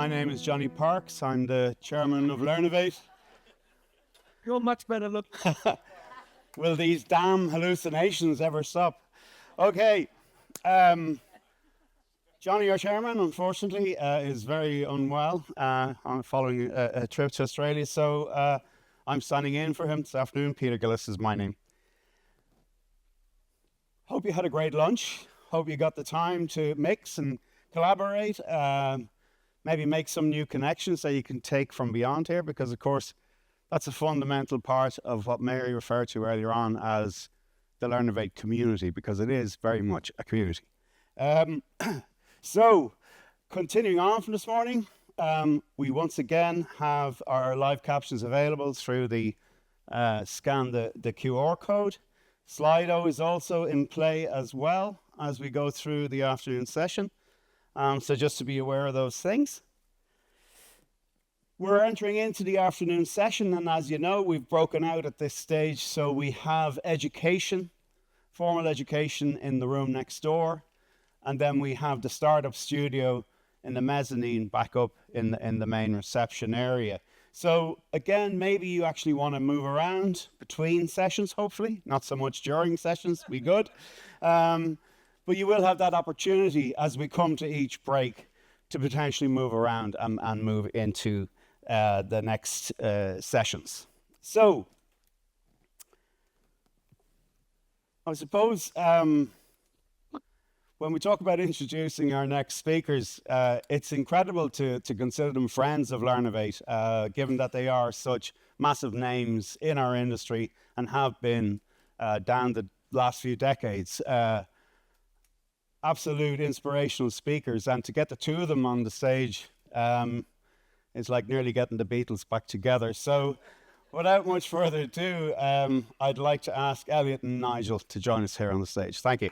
My name is Johnny Parks. I'm the chairman of Learnovate. You're much better looking. Will these damn hallucinations ever stop? Okay. Johnny, our chairman, unfortunately, is very unwell following a trip to Australia. So I'm signing in for him this afternoon. Peter Gillis is my name. Hope you had a great lunch. Hope you got the time to mix and collaborate. Maybe make some new connections that you can take from beyond here, because of course that's a fundamental part of what Mary referred to earlier on as the Learnovate community, because it is very much a community. So continuing on from this morning, we once again have our live captions available through the scan the QR code. Slido is also in play as well as we go through the afternoon session. So just to be aware of those things. We're entering into the afternoon session, and as you know, we've broken out at this stage. So we have education, formal education in the room next door, and then we have the startup studio in the mezzanine back up in the main reception area. So again, maybe you actually want to move around between sessions, hopefully, not so much during sessions, be good. But you will have that opportunity as we come to each break to potentially move around and move into the next sessions. So, I suppose when we talk about introducing our next speakers, it's incredible to consider them friends of Learnovate, given that they are such massive names in our industry and have been down the last few decades. Absolute inspirational speakers, and to get the two of them on the stage is like nearly getting the Beatles back together. So without much further ado, I'd like to ask Elliott and Nigel to join us here on the stage. Thank you.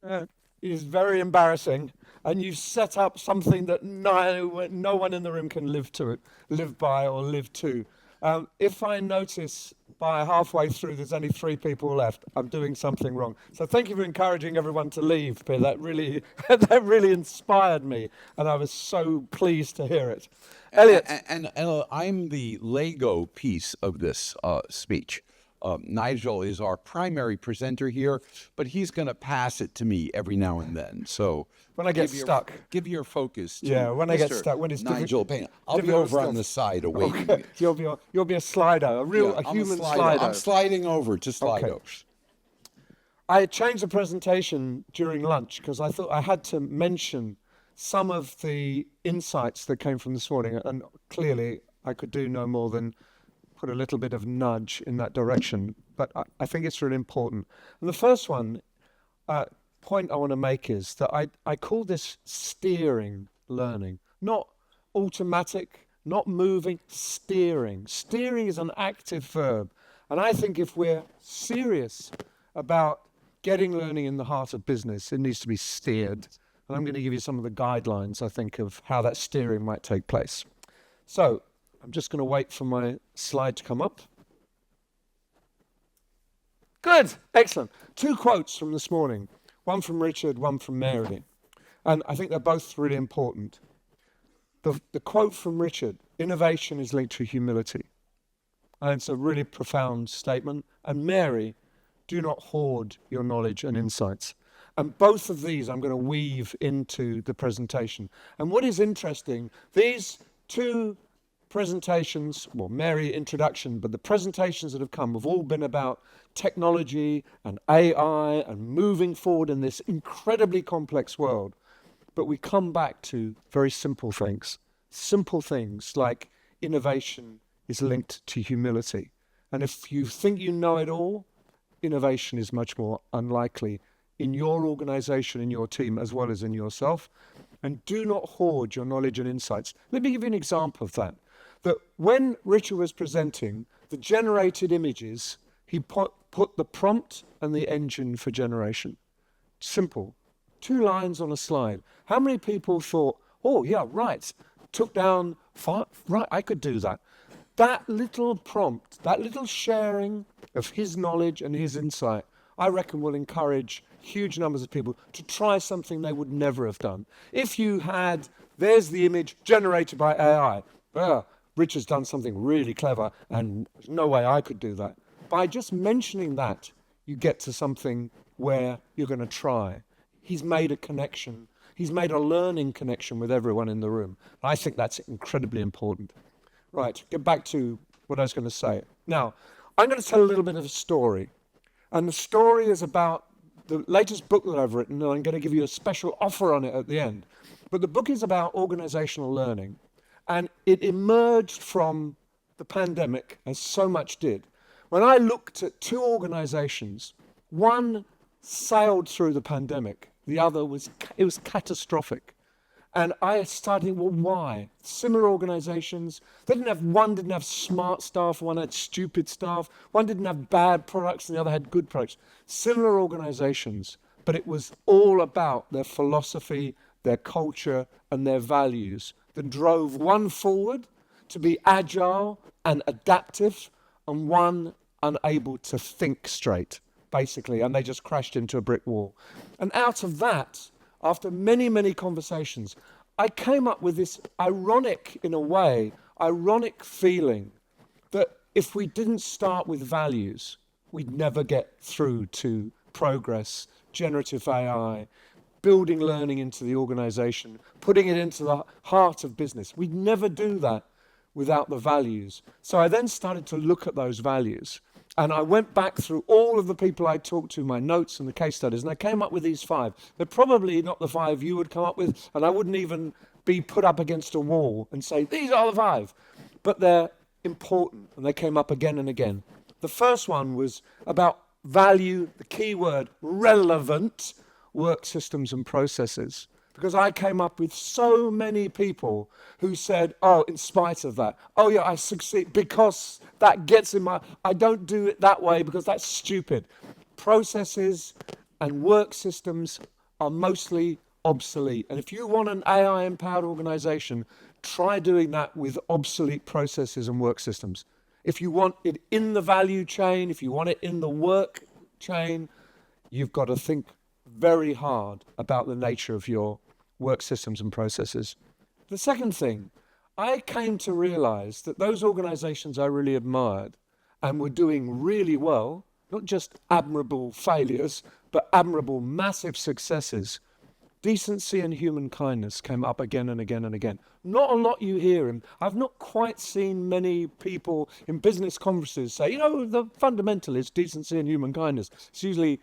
It is very embarrassing, and you've set up something that no one in the room can live by or live to. If I notice by halfway through there's only 3 people left, I'm doing something wrong. So thank you for encouraging everyone to leave, Peter. That really inspired me, and I was so pleased to hear it. Elliott. And I'm the Lego piece of this speech. Nigel is our primary presenter here, but he's going to pass it to me every now and then. So when I get stuck, give your focus to when I get stuck, when it's Nigel Paine. I'll be over on the side awaiting you. You'll be a slider, a human slider. I'm sliding over to Slido. Okay. I changed the presentation during lunch because I thought I had to mention some of the insights that came from this morning, and clearly I could do no more than put a little bit of nudge in that direction, but I think it's really important. And the first point I want to make is that I call this steering learning, not automatic, not moving, steering. Steering is an active verb, and I think if we're serious about getting learning in the heart of business, it needs to be steered. And I'm going to give you some of the guidelines, I think, of how that steering might take place. So I'm just going to wait for my slide to come up. Good, excellent. 2 quotes from this morning, one from Richard, one from Mary. And I think they're both really important. The quote from Richard, innovation is linked to humility. And it's a really profound statement. And Mary, do not hoard your knowledge and insights. And both of these I'm going to weave into the presentation. And what is interesting, these 2 presentations, well, Mary introduction, but the presentations that have come have all been about technology and AI and moving forward in this incredibly complex world. But we come back to very simple things like innovation is linked to humility. And if you think you know it all, innovation is much more unlikely in your organization, in your team, as well as in yourself. And do not hoard your knowledge and insights. Let me give you an example of that. That when Richard was presenting the generated images, he put the prompt and the engine for generation. Simple. 2 lines on a slide. How many people thought, oh, yeah, right, took down 5, right, I could do that. That little prompt, that little sharing of his knowledge and his insight I reckon will encourage huge numbers of people to try something they would never have done. If you had, there's the image generated by AI. Richard's done something really clever and there's no way I could do that. By just mentioning that, you get to something where you're going to try. He's made a connection. He's made a learning connection with everyone in the room. I think that's incredibly important. Right, get back to what I was going to say. Now, I'm going to tell a little bit of a story. And the story is about the latest book that I've written, and I'm going to give you a special offer on it at the end. But the book is about organizational learning. And it emerged from the pandemic, as so much did. When I looked at two organizations, one sailed through the pandemic, the other was catastrophic. And I started, well, why? Similar organizations. One didn't have smart staff, one had stupid staff. One didn't have bad products and the other had good products. Similar organizations, but it was all about their philosophy, their culture, and their values that drove one forward to be agile and adaptive, and one unable to think straight, basically, and they just crashed into a brick wall. And out of that, after many, many conversations, I came up with this ironic feeling that if we didn't start with values, we'd never get through to progress, generative AI, building learning into the organization, putting it into the heart of business. We'd never do that without the values. So I then started to look at those values. And I went back through all of the people I talked to, my notes and the case studies, and I came up with these 5. They're probably not the 5 you would come up with, and I wouldn't even be put up against a wall and say, these are the 5. But they're important, and they came up again and again. The first one was about value, the key word, relevant work systems and processes. Because I came up with so many people who said, oh, in spite of that, oh yeah, I succeed because that gets in I don't do it that way because that's stupid. Processes and work systems are mostly obsolete. And if you want an AI-empowered organization, try doing that with obsolete processes and work systems. If you want it in the value chain, if you want it in the work chain, you've got to think very hard about the nature of your work systems and processes. The second thing, I came to realize that those organizations I really admired and were doing really well, not just admirable failures, but admirable massive successes, decency and human kindness came up again and again and again. Not a lot you hear him. I've not quite seen many people in business conferences say, the fundamental is decency and human kindness. It's usually,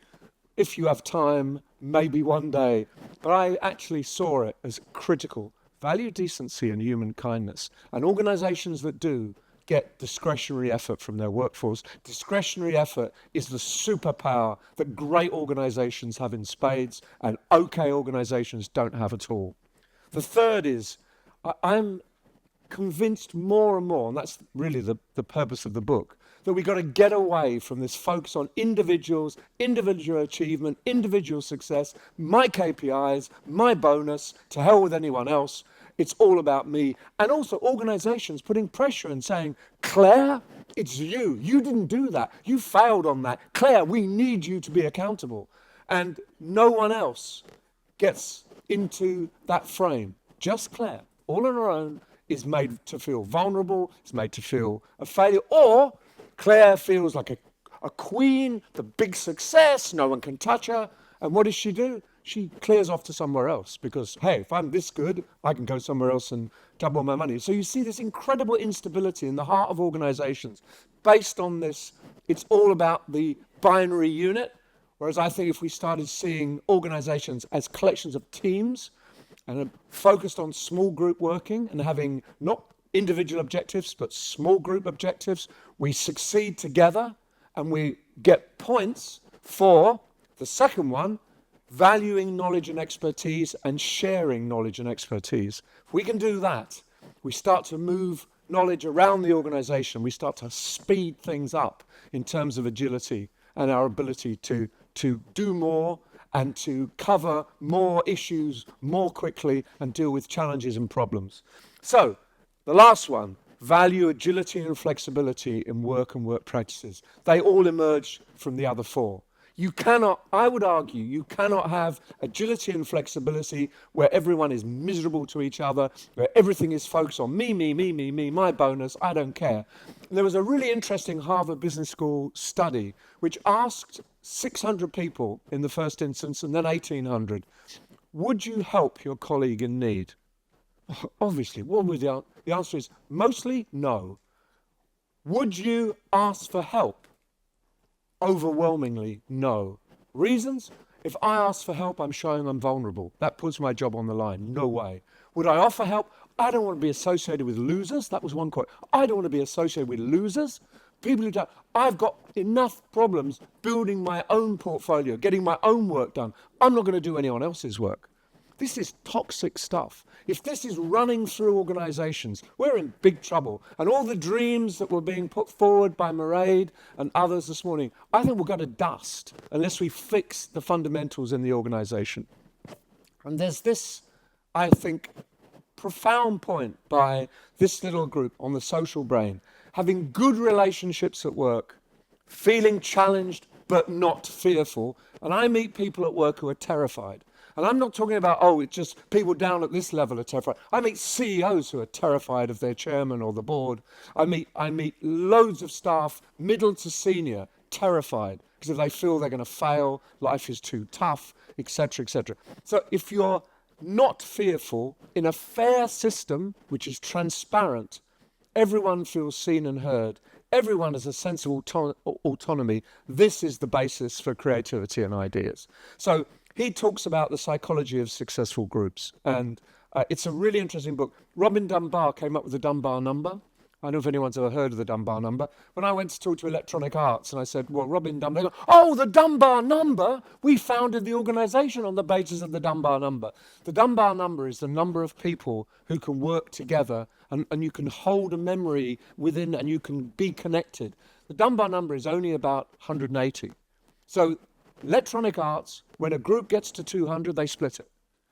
if you have time, maybe one day. But I actually saw it as critical. Value decency and human kindness. And organizations that do get discretionary effort from their workforce. Discretionary effort is the superpower that great organizations have in spades and okay organizations don't have at all. The third is, I'm convinced more and more, and that's really the purpose of the book, that we've got to get away from this focus on individuals, individual achievement, individual success, my KPIs, my bonus, to hell with anyone else. It's all about me. And also organizations putting pressure and saying, Claire, it's you. You didn't do that. You failed on that. Claire, we need you to be accountable. And no one else gets into that frame. Just Claire, all on her own, is made to feel vulnerable, is made to feel a failure, or Claire feels like a queen, the big success, no one can touch her. And what does she do? She clears off to somewhere else because, hey, if I'm this good, I can go somewhere else and double my money. So you see this incredible instability in the heart of organizations. Based on this, it's all about the binary unit, whereas I think if we started seeing organizations as collections of teams and are focused on small group working and having not individual objectives, but small group objectives, we succeed together and we get points for the second one, valuing knowledge and expertise and sharing knowledge and expertise. If we can do that, we start to move knowledge around the organization. We start to speed things up in terms of agility and our ability to do more and to cover more issues more quickly and deal with challenges and problems. So, the last one, value agility and flexibility in work and work practices. They all emerge from the other 4. You cannot, I would argue, you cannot have agility and flexibility where everyone is miserable to each other, where everything is focused on me, my bonus, I don't care. And there was a really interesting Harvard Business School study which asked 600 people in the first instance and then 1,800, would you help your colleague in need? Obviously, what would the answer is mostly no. Would you ask for help? Overwhelmingly, no. Reasons? If I ask for help, I'm showing I'm vulnerable. That puts my job on the line. No way. Would I offer help? I don't want to be associated with losers. That was one quote. I don't want to be associated with losers. People who don't. I've got enough problems building my own portfolio, getting my own work done. I'm not going to do anyone else's work. This is toxic stuff. If this is running through organizations, we're in big trouble. And all the dreams that were being put forward by Mairead and others this morning, I think will go to dust unless we fix the fundamentals in the organization. And there's this, I think, profound point by this little group on the social brain, having good relationships at work, feeling challenged but not fearful. And I meet people at work who are terrified. And I'm not talking about, it's just people down at this level are terrified. I meet CEOs who are terrified of their chairman or the board. I meet loads of staff, middle to senior, terrified because if they feel they're going to fail, life is too tough, etc., etc. So if you're not fearful in a fair system, which is transparent, everyone feels seen and heard, everyone has a sense of autonomy, this is the basis for creativity and ideas. So he talks about the psychology of successful groups, and it's a really interesting book. Robin Dunbar came up with the Dunbar number. I don't know if anyone's ever heard of the Dunbar number. When I went to talk to Electronic Arts and I said, well, Robin Dunbar, they go, the Dunbar number? We founded the organization on the basis of the Dunbar number. The Dunbar number is the number of people who can work together and you can hold a memory within and you can be connected. The Dunbar number is only about 180. So Electronic Arts, when a group gets to 200, they split it.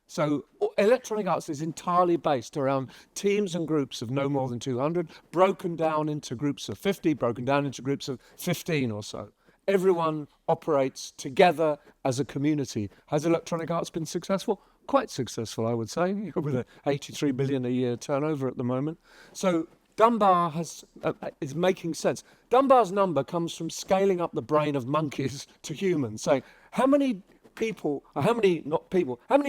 So Electronic Arts is entirely based around teams and groups of no more than 200, broken down into groups of 50, broken down into groups of 15 or so. Everyone operates together as a community. Has Electronic Arts been successful? Quite successful, I would say, with an 83 billion a year turnover at the moment. So Dunbar is making sense. Dunbar's number comes from scaling up the brain of monkeys to humans, saying, how many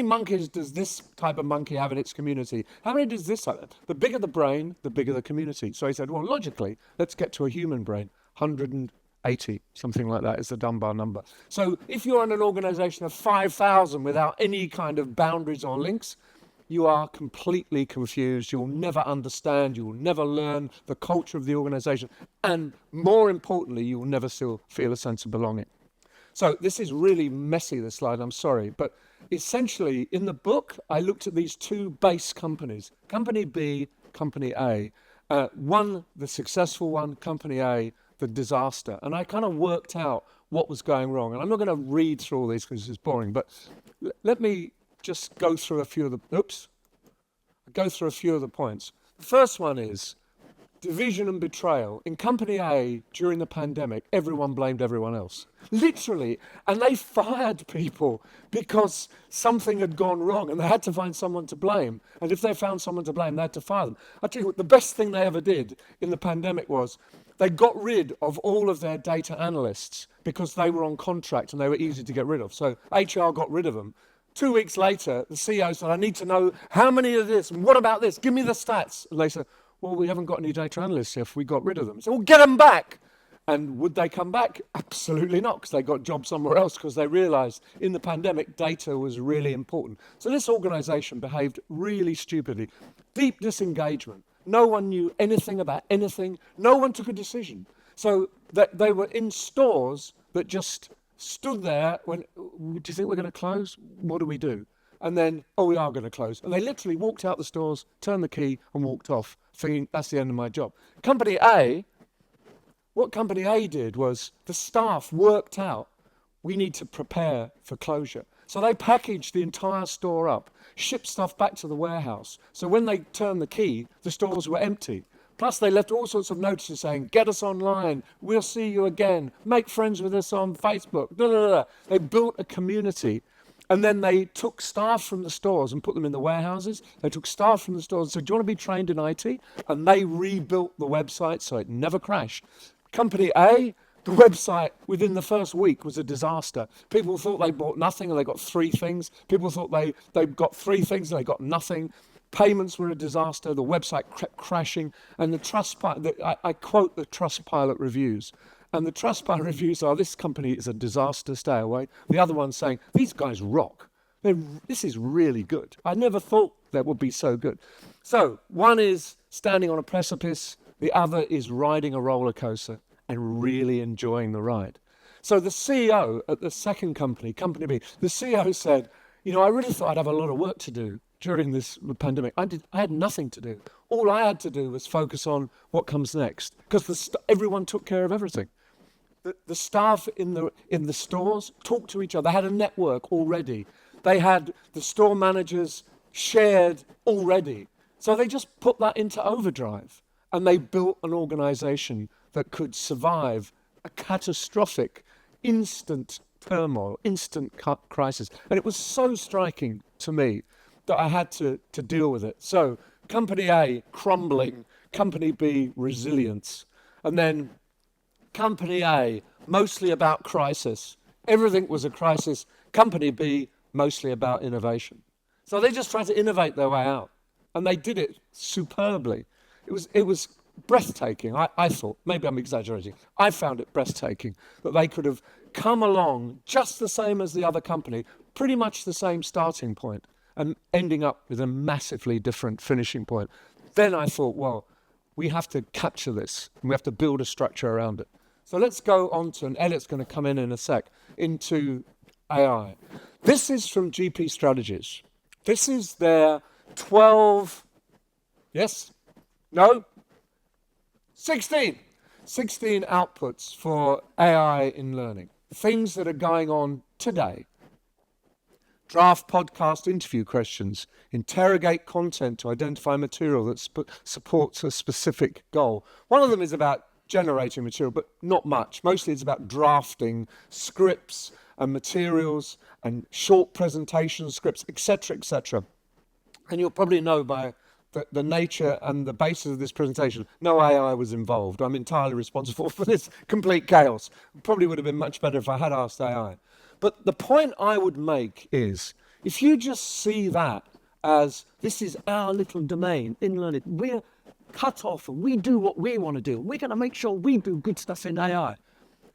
monkeys does this type of monkey have in its community? How many does this have? The bigger the brain, the bigger the community. So he said, well, logically, let's get to a human brain. 180, something like that is the Dunbar number. So if you're in an organization of 5,000 without any kind of boundaries or links, you are completely confused. You'll never understand. You will never learn the culture of the organization. And more importantly, you will never still feel a sense of belonging. So this is really messy, this slide, I'm sorry. But essentially, in the book, I looked at these two base companies, Company B, Company A. One, the successful one, Company A, the disaster. And I kind of worked out what was going wrong. And I'm not going to read through all these because it's boring, but let me just go through a few of the points. The first one is division and betrayal. In Company A, during the pandemic, everyone blamed everyone else. Literally. And they fired people because something had gone wrong and they had to find someone to blame. And if they found someone to blame, they had to fire them. I tell you what, the best thing they ever did in the pandemic was they got rid of all of their data analysts because they were on contract and they were easy to get rid of. So HR got rid of them. 2 weeks later, the CEO said, I need to know how many of this, and what about this? Give me the stats. And they said, well, we haven't got any data analysts if we got rid of them. So, well, get them back. And would they come back? Absolutely not, because they got jobs somewhere else, because they realized in the pandemic, data was really important. So this organization behaved really stupidly. Deep disengagement. No one knew anything about anything. No one took a decision. So they were in stores that just stood there when, do you think we're going to close? What do we do? And then, we are going to close. And they literally walked out the stores, turned the key and walked off, thinking that's the end of my job. What Company A did was the staff worked out, we need to prepare for closure. So they packaged the entire store up, shipped stuff back to the warehouse. So when they turned the key, the stores were empty. Plus, they left all sorts of notices saying, get us online, we'll see you again, make friends with us on Facebook. Blah, blah, blah. They built a community, and then they took staff from the stores and put them in the warehouses. They took staff from the stores and said, do you want to be trained in IT? And they rebuilt the website so it never crashed. Company A, the website within the first week was a disaster. People thought they bought nothing and they got 3 things. People thought they got 3 things and they got nothing. Payments were a disaster. The website kept crashing. And the I quote the Trustpilot reviews. And the Trustpilot reviews are, this company is a disaster, stay away. The other one's saying, these guys rock. This is really good. I never thought that would be so good. So one is standing on a precipice. The other is riding a roller coaster and really enjoying the ride. So the CEO at the second company, Company B, the CEO said, I really thought I'd have a lot of work to do during this pandemic. I had nothing to do. All I had to do was focus on what comes next, because everyone took care of everything. The staff in the stores talked to each other. They had a network already. They had the store managers shared already. So they just put that into overdrive, and they built an organization that could survive a catastrophic, instant turmoil, instant crisis. And it was so striking to me that I had to deal with it. So Company A, crumbling. Company B, resilience. And then Company A, mostly about crisis. Everything was a crisis. Company B, mostly about innovation. So they just tried to innovate their way out. And they did it superbly. It was breathtaking. I thought, maybe I'm exaggerating, I found it breathtaking that they could have come along just the same as the other company, pretty much the same starting point, and ending up with a massively different finishing point. Then I thought, well, we have to capture this, and we have to build a structure around it. So let's go on to, and Elliott's going to come in a sec, into AI. This is from GP Strategies. This is their 12, yes? No? 16 outputs for AI in learning. Things that are going on today. Draft podcast interview questions. Interrogate content to identify material that supports a specific goal. One of them is about generating material, but not much. Mostly it's about drafting scripts and materials and short presentation scripts, etc., etc. And you'll probably know by the nature and the basis of this presentation, no AI was involved. I'm entirely responsible for this complete chaos. Probably would have been much better if I had asked AI. But the point I would make is, if you just see that as this is our little domain in learning, we're cut off and we do what we want to do. We're going to make sure we do good stuff in AI.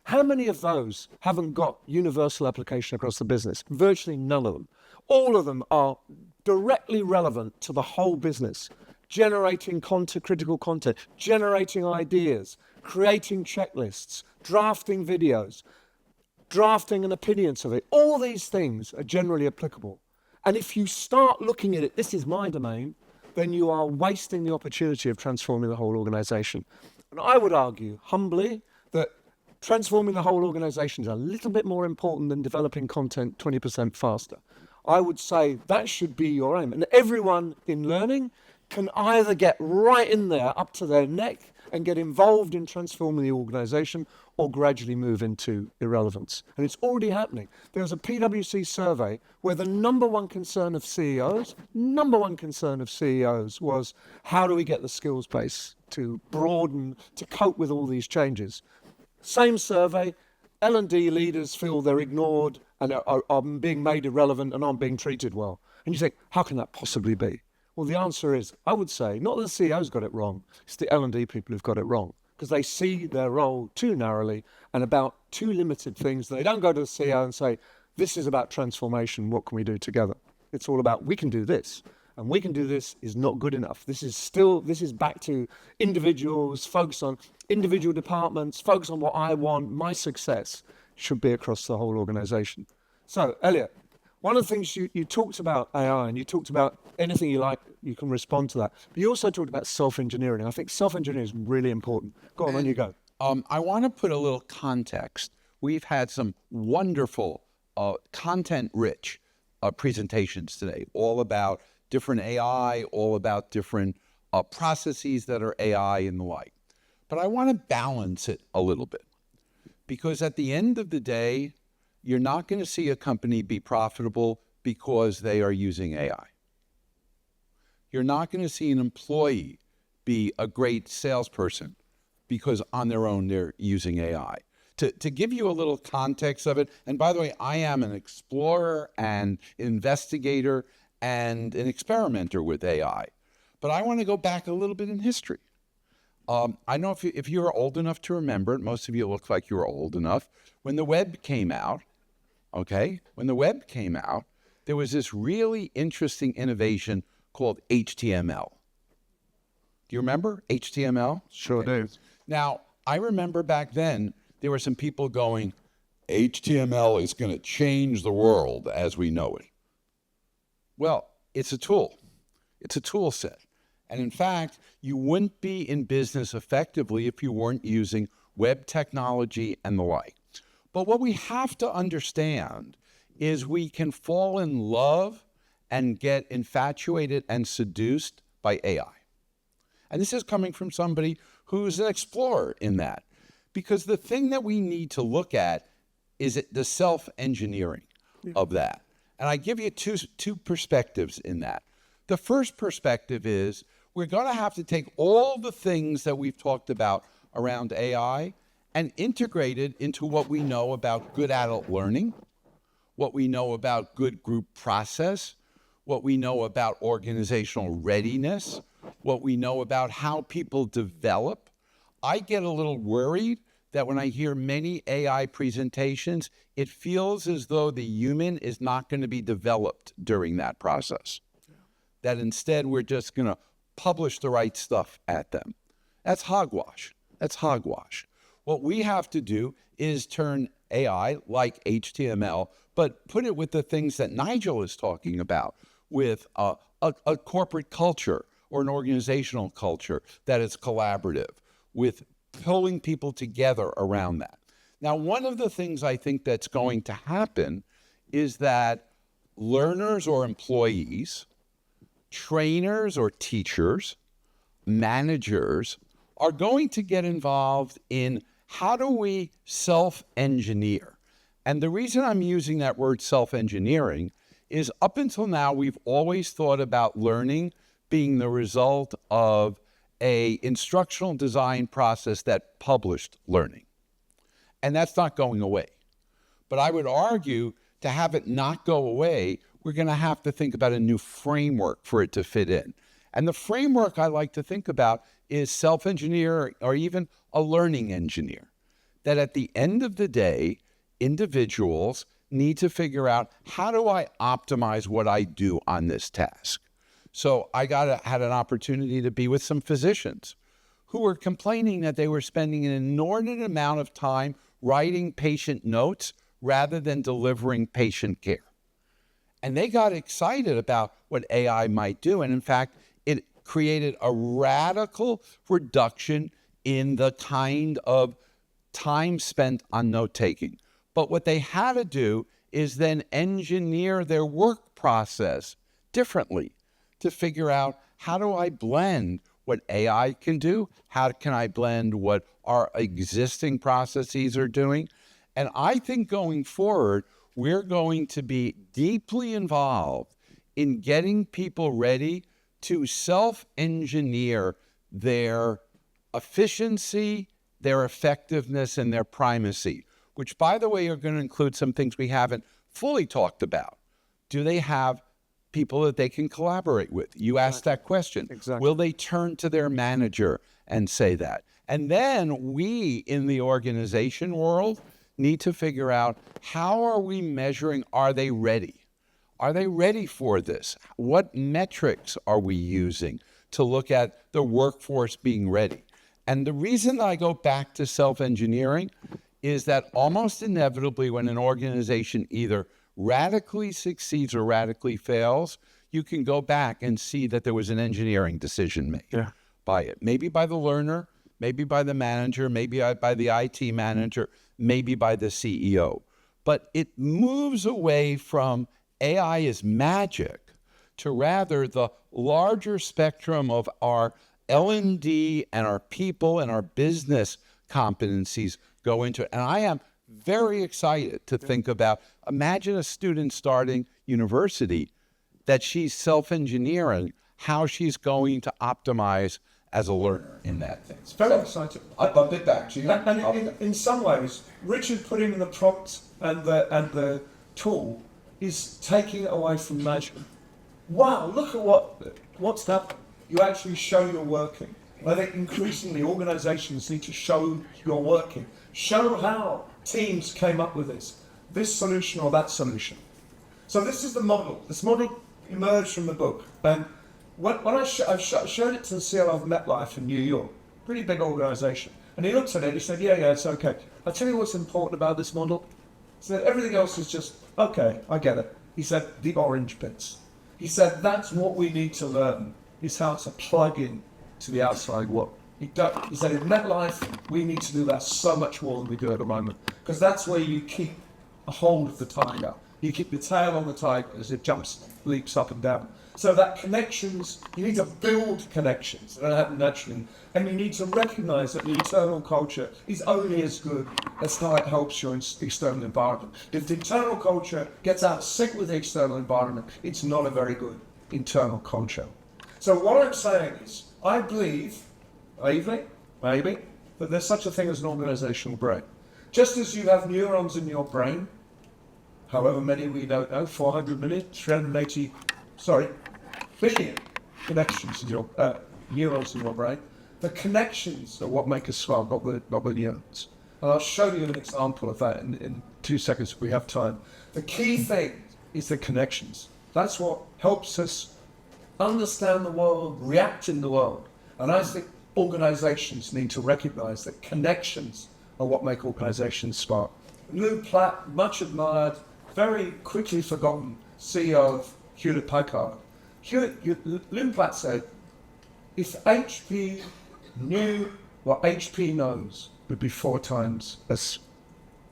How many of those haven't got universal application across the business? Virtually none of them. All of them are directly relevant to the whole business. Generating critical content, generating ideas, creating checklists, drafting videos, drafting an opinion survey. All these things are generally applicable. And if you start looking at it, this is my domain, then you are wasting the opportunity of transforming the whole organization. And I would argue, humbly, that transforming the whole organization is a little bit more important than developing content 20% faster. I would say that should be your aim. And everyone in learning can either get right in there up to their neck and get involved in transforming the organization, or gradually move into irrelevance. And it's already happening. There was a PwC survey where the number one concern of CEOs was, how do we get the skills base to broaden, to cope with all these changes? Same survey, L&D leaders feel they're ignored and are being made irrelevant and aren't being treated well. And you think, how can that possibly be? Well, the answer is, I would say, not that the CEO's got it wrong, it's the L&D people who've got it wrong, because they see their role too narrowly and about too limited things. They don't go to the CEO and say, this is about transformation, what can we do together? It's all about, we can do this, and we can do this is not good enough. This is back to individuals, focus on individual departments, focus on what I want, my success should be across the whole organization. So, Elliott, one of the things you talked about AI, and you talked about anything you like, you can respond to that. But you also talked about self-engineering. I think self-engineering is really important. Go on, then you go. I want to put a little context. We've had some wonderful content-rich presentations today, all about different AI, all about different processes that are AI and the like. But I want to balance it a little bit, because at the end of the day, you're not going to see a company be profitable because they are using AI. You're not going to see an employee be a great salesperson because on their own they're using AI. To give you a little context of it, and by the way, I am an explorer and investigator and an experimenter with AI, but I want to go back a little bit in history. I know if you're old enough to remember it, most of you look like you're old enough, when the web came out, there was this really interesting innovation called HTML. Do you remember HTML? Sure do. Now, I remember back then, there were some people going, HTML is going to change the world as we know it. Well, it's a tool. It's a tool set. And in fact, you wouldn't be in business effectively if you weren't using web technology and the like. But what we have to understand is we can fall in love and get infatuated and seduced by AI. And this is coming from somebody who's an explorer in that. Because the thing that we need to look at is the self-engineering of that. And I give you two perspectives in that. The first perspective is we're going to have to take all the things that we've talked about around AI and integrate it into what we know about good adult learning, what we know about good group process, what we know about organizational readiness, what we know about how people develop. I get a little worried that when I hear many AI presentations, it feels as though the human is not going to be developed during that process. That instead we're just going to publish the right stuff at them. That's hogwash. That's hogwash. What we have to do is turn AI like HTML, but put it with the things that Nigel is talking about, with a corporate culture or an organizational culture that is collaborative, with pulling people together around that. Now, one of the things I think that's going to happen is that learners or employees, trainers or teachers, managers are going to get involved in how do we self-engineer. And the reason I'm using that word self-engineering is up until now, we've always thought about learning being the result of a instructional design process that published learning. And that's not going away. But I would argue to have it not go away, we're going to have to think about a new framework for it to fit in. And the framework I like to think about is self-engineer or even a learning engineer. That at the end of the day, individuals need to figure out, how do I optimize what I do on this task? So I had an opportunity to be with some physicians who were complaining that they were spending an inordinate amount of time writing patient notes rather than delivering patient care. And they got excited about what AI might do. And in fact, it created a radical reduction in the kind of time spent on note-taking. But what they had to do is then engineer their work process differently to figure out, how do I blend what AI can do? How can I blend what our existing processes are doing? And I think going forward, we're going to be deeply involved in getting people ready to self-engineer their efficiency, their effectiveness, and their primacy, which, by the way, are going to include some things we haven't fully talked about. Do they have people that they can collaborate with? You asked that question. Exactly. Will they turn to their manager and say that? And then we in the organization world need to figure out, how are we measuring, are they ready? Are they ready for this? What metrics are we using to look at the workforce being ready? And the reason I go back to self-engineering is that almost inevitably when an organization either radically succeeds or radically fails, you can go back and see that there was an engineering decision made by it. Maybe by the learner, maybe by the manager, maybe by the IT manager, maybe by the CEO. But it moves away from AI is magic to rather the larger spectrum of our L&D and our people and our business competencies go into it. And I am very excited to think about, imagine a student starting university that she's self-engineering how she's going to optimize as a learner in that thing. It's very exciting. I'd love it back to you. And in some ways, Richard putting in the prompt and the tool is taking it away from management. Wow, look at what's that? You actually show you're working. I think increasingly organizations need to show you're working. Show how teams came up with this solution or that solution. So this is the model. This model emerged from the book. And when I showed it to the CLO of MetLife in New York, pretty big organization, and he looked at it and he said, yeah, it's okay. I'll tell you what's important about this model. He said, everything else is just, okay, I get it. He said, the orange bits. He said, that's what we need to learn, is how to plug in to the outside world. He said, in MetLife, we need to do that so much more than we do at the moment, because that's where you keep a hold of the tiger. You keep the tail on the tiger as it leaps up and down. So that connections, you need to build connections that happen naturally. And you need to recognize that the internal culture is only as good as how it helps your external environment. If the internal culture gets out of sync with the external environment, it's not a very good internal culture. So what I'm saying is, I believe, maybe, that there's such a thing as an organizational brain. Just as you have neurons in your brain, however many we don't know, 400 million, 380, billion connections in your neurons in your brain. The connections are what make us smart, not the neurons. And I'll show you an example of that in 2 seconds if we have time. The key thing is the connections. That's what helps us understand the world, react in the world. And I think organizations need to recognize that connections are what make organizations smart. Lou Platt, much admired, very quickly forgotten CEO of Hewlett-Packard. Lou Platt said, if HP knew what HP knows, would be 4 times as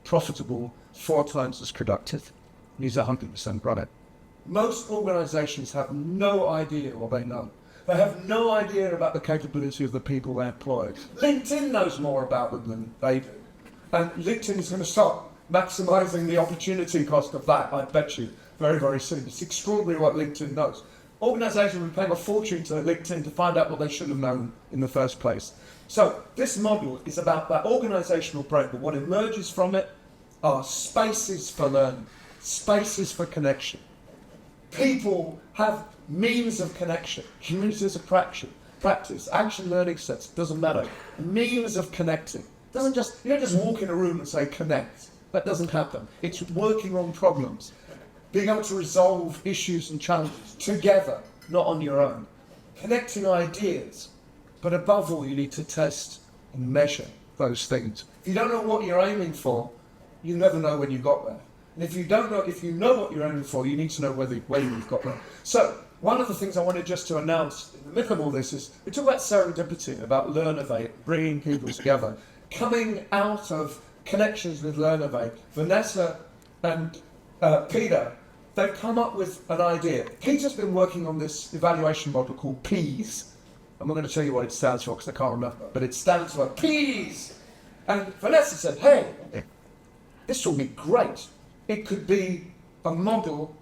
profitable, 4 times as productive. And he's 100% right. Most organizations have no idea what they know. They have no idea about the capability of the people they employ. LinkedIn knows more about them than they do. And LinkedIn is going to start maximizing the opportunity cost of that, I bet you, very, very soon. It's extraordinary what LinkedIn knows. Organizations will be paying a fortune to LinkedIn to find out what they should have known in the first place. So this model is about that organizational brain, but what emerges from it are spaces for learning, spaces for connection. People have means of connection, communities of practice, action learning sets, doesn't matter. Means of connecting. You don't just walk in a room and say connect. That doesn't happen. It's working on problems, being able to resolve issues and challenges together, not on your own. Connecting ideas, but above all, you need to test and measure those things. If you don't know what you're aiming for, you never know when you got there. And if you know what you're aiming for, you need to know whether you've got there. So, one of the things I wanted just to announce in the middle of all this is, we talk about serendipity, about Learnovate, bringing people together. Coming out of connections with Learnovate, Vanessa and Peter, they've come up with an idea. Peter's been working on this evaluation model called PEAS. I'm not going to tell you what it stands for because I can't remember, but it stands for PEAS. And Vanessa said, hey, this will be great. It could be a model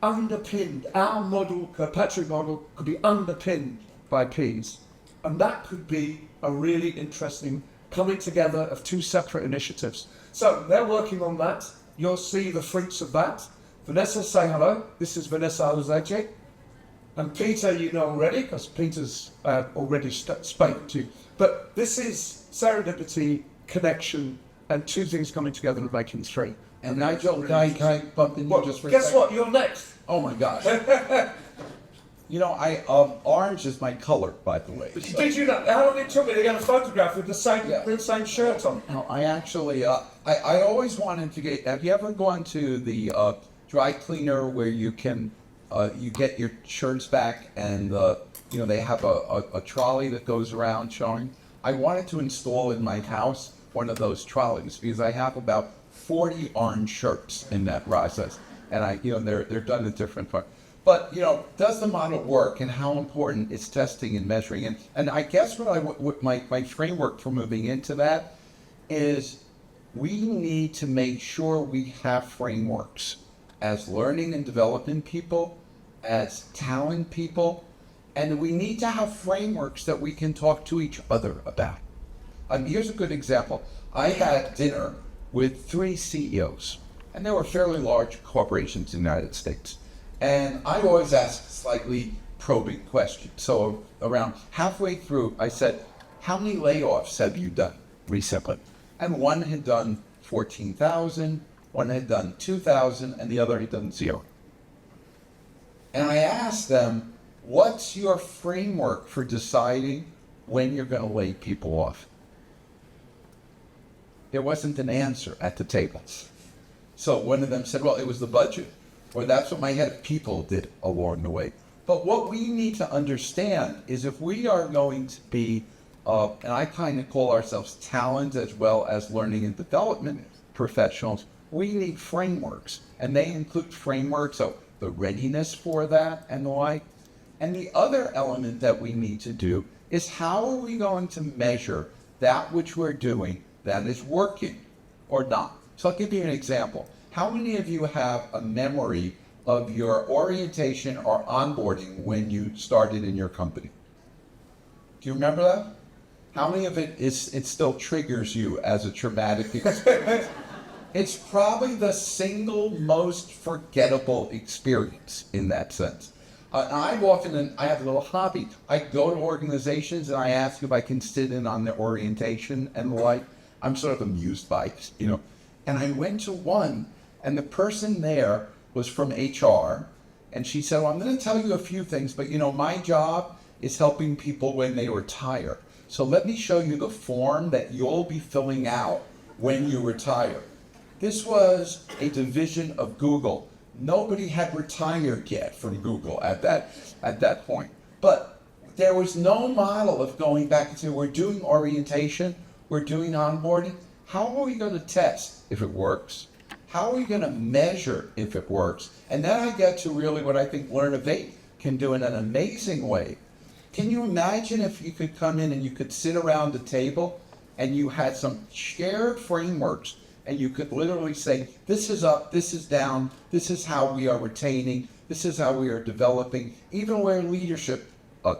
underpinned. Our model, Kirkpatrick model, could be underpinned by PEAS. And that could be a really interesting coming together of 2 separate initiatives. So they're working on that. You'll see the fruits of that. Vanessa, say hello. This is Vanessa Alzace. And Peter, you know already, because Peter's already spoken to you. But this is serendipity, connection, and 2 things coming together and making 3. And Nigel, can I bump in Well, just for a guess second? what? You're next. Oh my gosh. You know, orange is my color, by the way. So. Did you know? How long it took me to get a photograph with the same shirt on? No, I actually, I always wanted to get. Have you ever gone to the dry cleaner where you can, you get your shirts back and they have a trolley that goes around showing. I wanted to install in my house one of those trolleys because I have about 40 orange shirts in that process, and they're done in different parts. But, does the model work, and how important is testing and measuring? And I guess what my framework for moving into that is we need to make sure we have frameworks as learning and development people, as talent people, and we need to have frameworks that we can talk to each other about. Here's a good example. I had dinner with 3 CEOs, and they were fairly large corporations in the United States. And I always ask slightly probing questions. So around halfway through, I said, how many layoffs have you done recently? And one had done 14,000, one had done 2,000, and the other had done 0. And I asked them, what's your framework for deciding when you're going to lay people off? There wasn't an answer at the table. So one of them said, well, it was the budget. Or that's what my head of people did along the way. But what we need to understand is if we are going to be, and I kind of call ourselves talent as well as learning and development professionals, we need frameworks. And they include frameworks of the readiness for that and the like. And the other element that we need to do is how are we going to measure that which we're doing that is working or not? So I'll give you an example. How many of you have a memory of your orientation or onboarding when you started in your company? Do you remember that? How many of it still triggers you as a traumatic experience? It's probably the single most forgettable experience in that sense. I have a little hobby. I go to organizations and I ask if I can sit in on the orientation and the like. I'm sort of amused by it, And I went to one, and the person there was from HR, and she said, well, I'm going to tell you a few things, but my job is helping people when they retire. So let me show you the form that you'll be filling out when you retire. This was a division of Google. Nobody had retired yet from Google at that point. But there was no model of going back and saying, we're doing orientation, we're doing onboarding. How are we going to test if it works? How are we going to measure if it works? And then I get to really what I think Learnovate can do in an amazing way. Can you imagine if you could come in and you could sit around the table and you had some shared frameworks and you could literally say, this is up, this is down, this is how we are retaining, this is how we are developing, even where leadership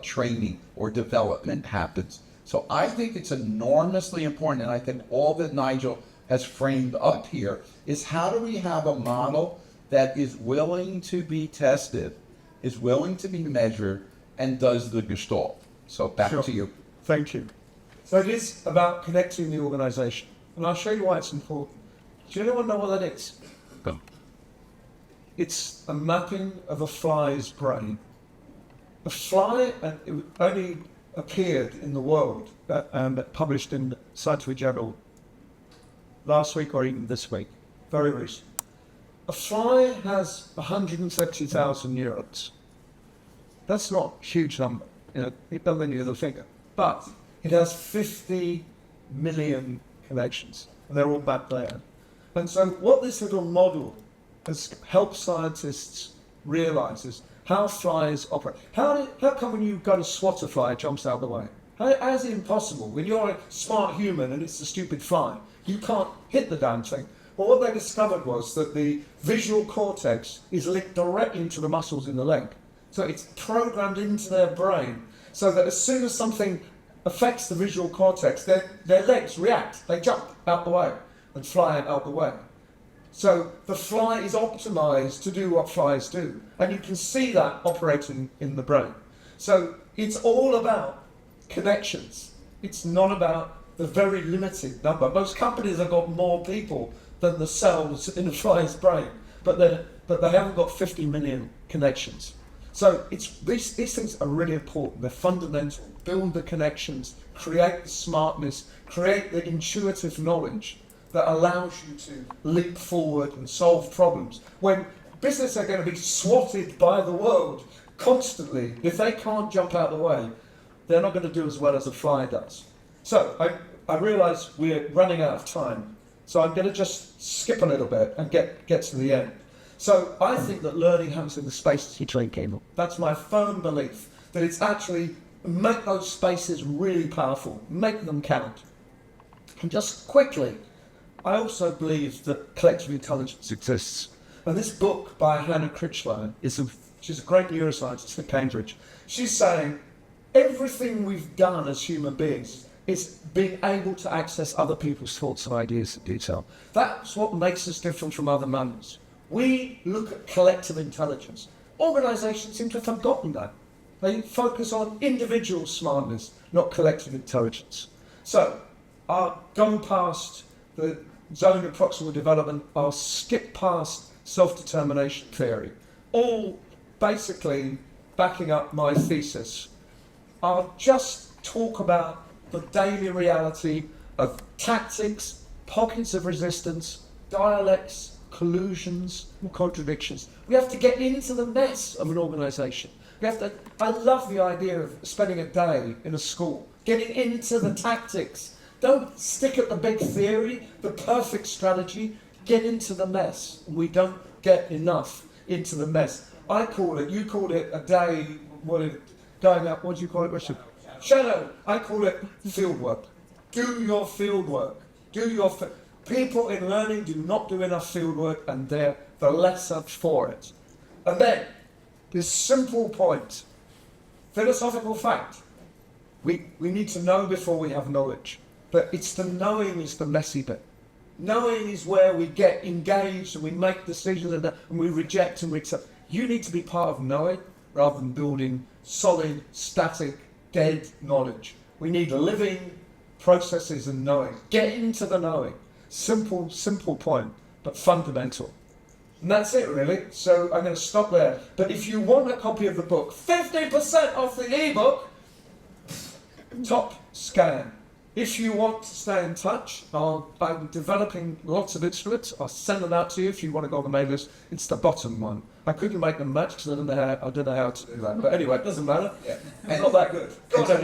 training or development happens. So I think it's enormously important, and I think all that Nigel has framed up here is how do we have a model that is willing to be tested, is willing to be measured, and does the gestalt. So back to you. Thank you. So it is about connecting the organization. And I'll show you why it's important. Do anyone know what that is? Go. It's a mapping of a fly's brain. A fly, and it only appeared in the world, published in Scientific Journal last week or even this week, very recent. A fly has 130,000 neurons. That's not a huge number, it doesn't need a figure. But it has 50 million connections, and they're all back there. And so what this little model has helped scientists realize is how flies operate. How come when you go to swat a fly, it jumps out of the way? How is it impossible? When you're a smart human and it's a stupid fly, you can't hit the damn thing. Well, what they discovered was that the visual cortex is linked directly to the muscles in the leg. So it's programmed into their brain so that as soon as something affects the visual cortex, their legs react. They jump out the way and fly out the way. So the fly is optimized to do what flies do. And you can see that operating in the brain. So it's all about connections. It's not about the very limited number. Most companies have got more people than the cells in a fly's brain, but they haven't got 50 million connections. So these things are really important. They're fundamental. Build the connections, create the smartness, create the intuitive knowledge that allows you to leap forward and solve problems. When business are going to be swatted by the world constantly, if they can't jump out of the way, they're not going to do as well as a fly does. So I realise we're running out of time. So I'm going to just skip a little bit and get to the end. So I think that learning happens in the spaces you train in. That's my firm belief, that it's actually make those spaces really powerful, make them count. And just quickly, I also believe that collective intelligence exists. And this book by Hannah Critchlow she's a great neuroscientist at Cambridge. She's saying everything we've done as human beings is being able to access other people's thoughts and ideas in detail. That's what makes us different from other mammals. We look at collective intelligence. Organisations seem to have forgotten that. They focus on individual smartness, not collective intelligence. So I'll go past the zone of proximal development, I'll skip past self-determination theory, all basically backing up my thesis. I'll just talk about the daily reality of tactics, pockets of resistance, dialects, collusions, and contradictions. We have to get into the mess of an organisation. I love the idea of spending a day in a school, getting into the tactics. Don't stick at the big theory, the perfect strategy. Get into the mess. We don't get enough into the mess. I call it, you call it a day, going up, what do you call it, Richard? Shadow. I call it field work. Do your field work. People in learning do not do enough field work, and they're the lesser for it. And then, this simple point, philosophical fact. We need to know before we have knowledge. But it's the knowing is the messy bit. Knowing is where we get engaged and we make decisions and we reject and we accept. You need to be part of knowing rather than building solid, static, dead knowledge. We need living processes and knowing. Get into the knowing. Simple point, but fundamental. And that's it, really. So I'm going to stop there. But if you want a copy of the book, 50% off the ebook, top scan. If you want to stay in touch, I'm developing lots of instruments. I'll send them out to you if you want to go on the mail list. It's the bottom one. I couldn't make them match because I don't know how to do that. But anyway, it doesn't matter. Yeah. It's not that good.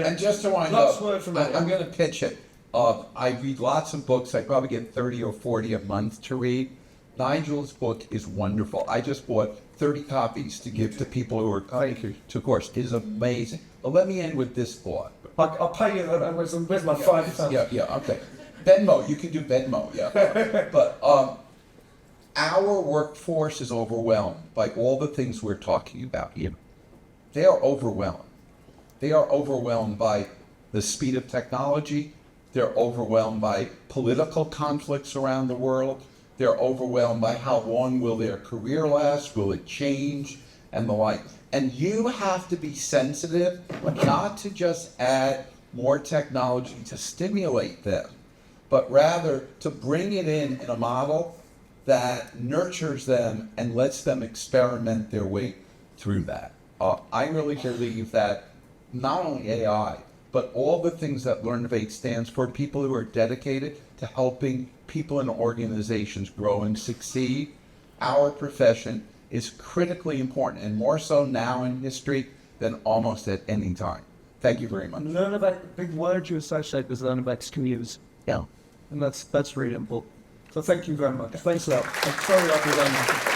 And just to wind up, I'm going to pitch it. I read lots of books. I probably get 30 or 40 a month to read. Nigel's book is wonderful. I just bought 30 copies to give to people who are coming to course. It is amazing. But let me end with this thought. I'll pay you that. Where's my 5 cents? Yeah, okay. Venmo, you can do Venmo, yeah. But our workforce is overwhelmed by all the things we're talking about here. They are overwhelmed. They are overwhelmed by the speed of technology. They're overwhelmed by political conflicts around the world. They're overwhelmed by how long will their career last, will it change, and the like. And you have to be sensitive, not to just add more technology to stimulate them, but rather to bring it in a model that nurtures them and lets them experiment their way through that. I really believe that not only AI, but all the things that Learnovate stands for, people who are dedicated to helping people and organizations grow and succeed, our profession is critically important, and more so now in history than almost at any time. Thank you very much. Learnovate, the big word you associate with Learnovate's community. Yeah. And that's really important. So thank you very much. Thanks a lot. I'm sorry I'll be done.